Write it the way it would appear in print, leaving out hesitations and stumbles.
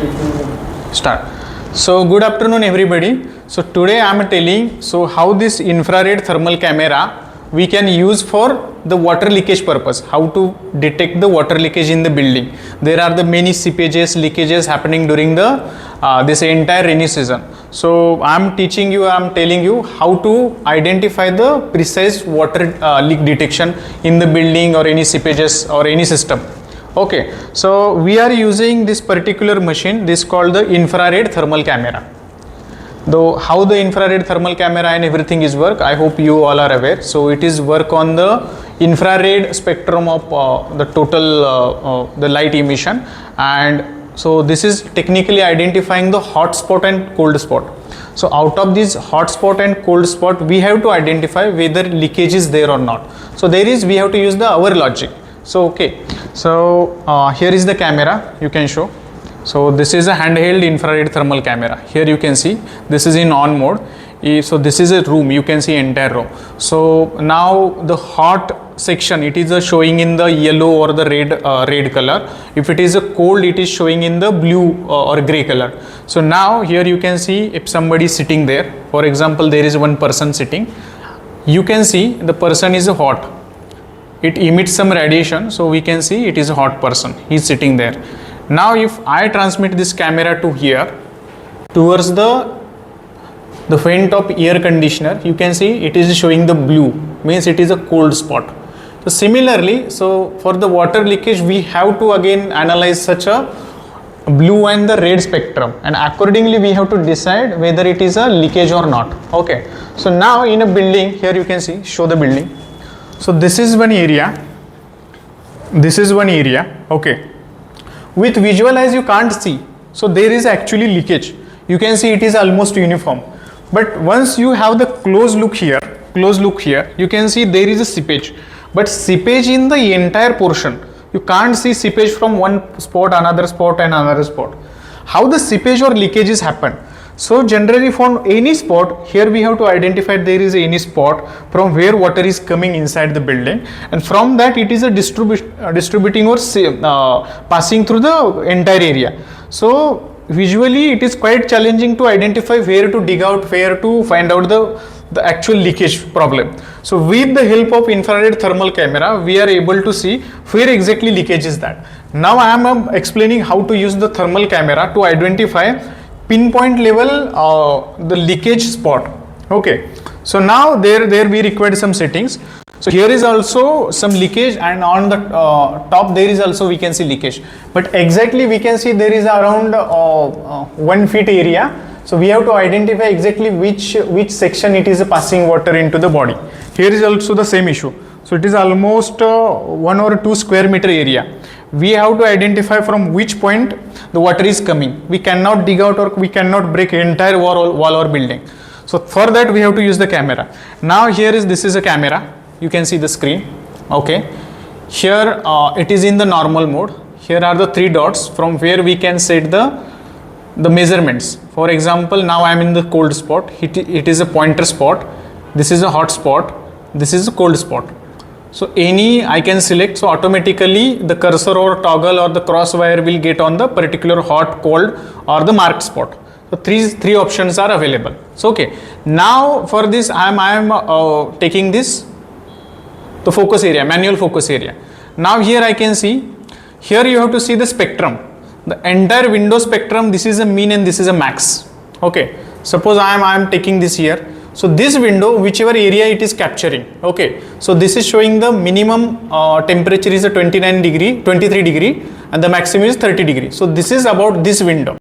Start. So good afternoon everybody. So today I am telling how this infrared thermal camera we can use for the water leakage purpose, how to detect the water leakage in the building. There are the many seepages, leakages happening during the this entire rainy season. So I am telling you how to identify the precise water leak detection in the building or any seepages or any system. Okay, so we are using this particular machine, this called the infrared thermal camera. Though how the infrared thermal camera and everything is work, I hope you all are aware. So it is work on the infrared spectrum of the total the light emission, and so this is technically identifying the hot spot and cold spot. So out of this hot spot and cold spot, we have to identify whether leakage is there or not. So we have to use our logic. So okay, so here is the camera, you can show. So this is a handheld infrared thermal camera. Here you can see this is in on mode. So this is a room, you can see entire room. So now the hot section, it is showing in the yellow or the red color. If it is a cold, it is showing in the blue or gray color. So now here you can see if somebody is sitting there, for example there is one person sitting, you can see the person is hot. It emits some radiation, so we can see it is a hot person, he is sitting there. Now if I transmit this camera to here towards the vent of air conditioner, you can see it is showing the blue, means it is a cold spot. So similarly, so for the water leakage we have to again analyze such a blue and the red spectrum, and accordingly we have to decide whether it is a leakage or not. Okay, so now in a building, here you can see, show the building. So this is one area, okay. With visual eyes you can't see, so there is actually leakage. You can see it is almost uniform. But once you have the close look here, you can see there is a seepage. But seepage in the entire portion, you can't see seepage from one spot, another spot and another spot. How the seepage or leakages happen? So generally from any spot, here we have to identify there is any spot from where water is coming inside the building, and from that it is a distributing or passing through the entire area. So visually it is quite challenging to identify where to dig out, where to find out the actual leakage problem. So with the help of infrared thermal camera, we are able to see where exactly leakage is that. Now I am explaining how to use the thermal camera to identify pinpoint level the leakage spot. Okay, so now there we required some settings. So here is also some leakage, and on the top there is also we can see leakage, but exactly we can see there is around 1 feet area. So we have to identify exactly which section it is passing water into the body. Here is also the same issue. So it is almost 1 or 2 square meter area. We have to identify from which point the water is coming. We cannot dig out or we cannot break entire wall or building. So for that we have to use the camera. Now this is a camera. You can see the screen. Okay. Here it is in the normal mode. Here are the 3 dots from where we can set the measurements. For example, now I am in the cold spot. It is a pointer spot. This is a hot spot. This is a cold spot. So any I can select, so automatically the cursor or toggle or the cross wire will get on the particular hot, cold or the marked spot. So three options are available. So okay, now for this I am taking this the focus area, manual focus area. Now here I can see, here you have to see the spectrum, the entire window spectrum. This is a mean and this is a max. Okay, suppose I am taking this here. So this window, whichever area it is capturing, okay, so this is showing the minimum temperature is a 23 degree and the maximum is 30 degree. So this is about this window.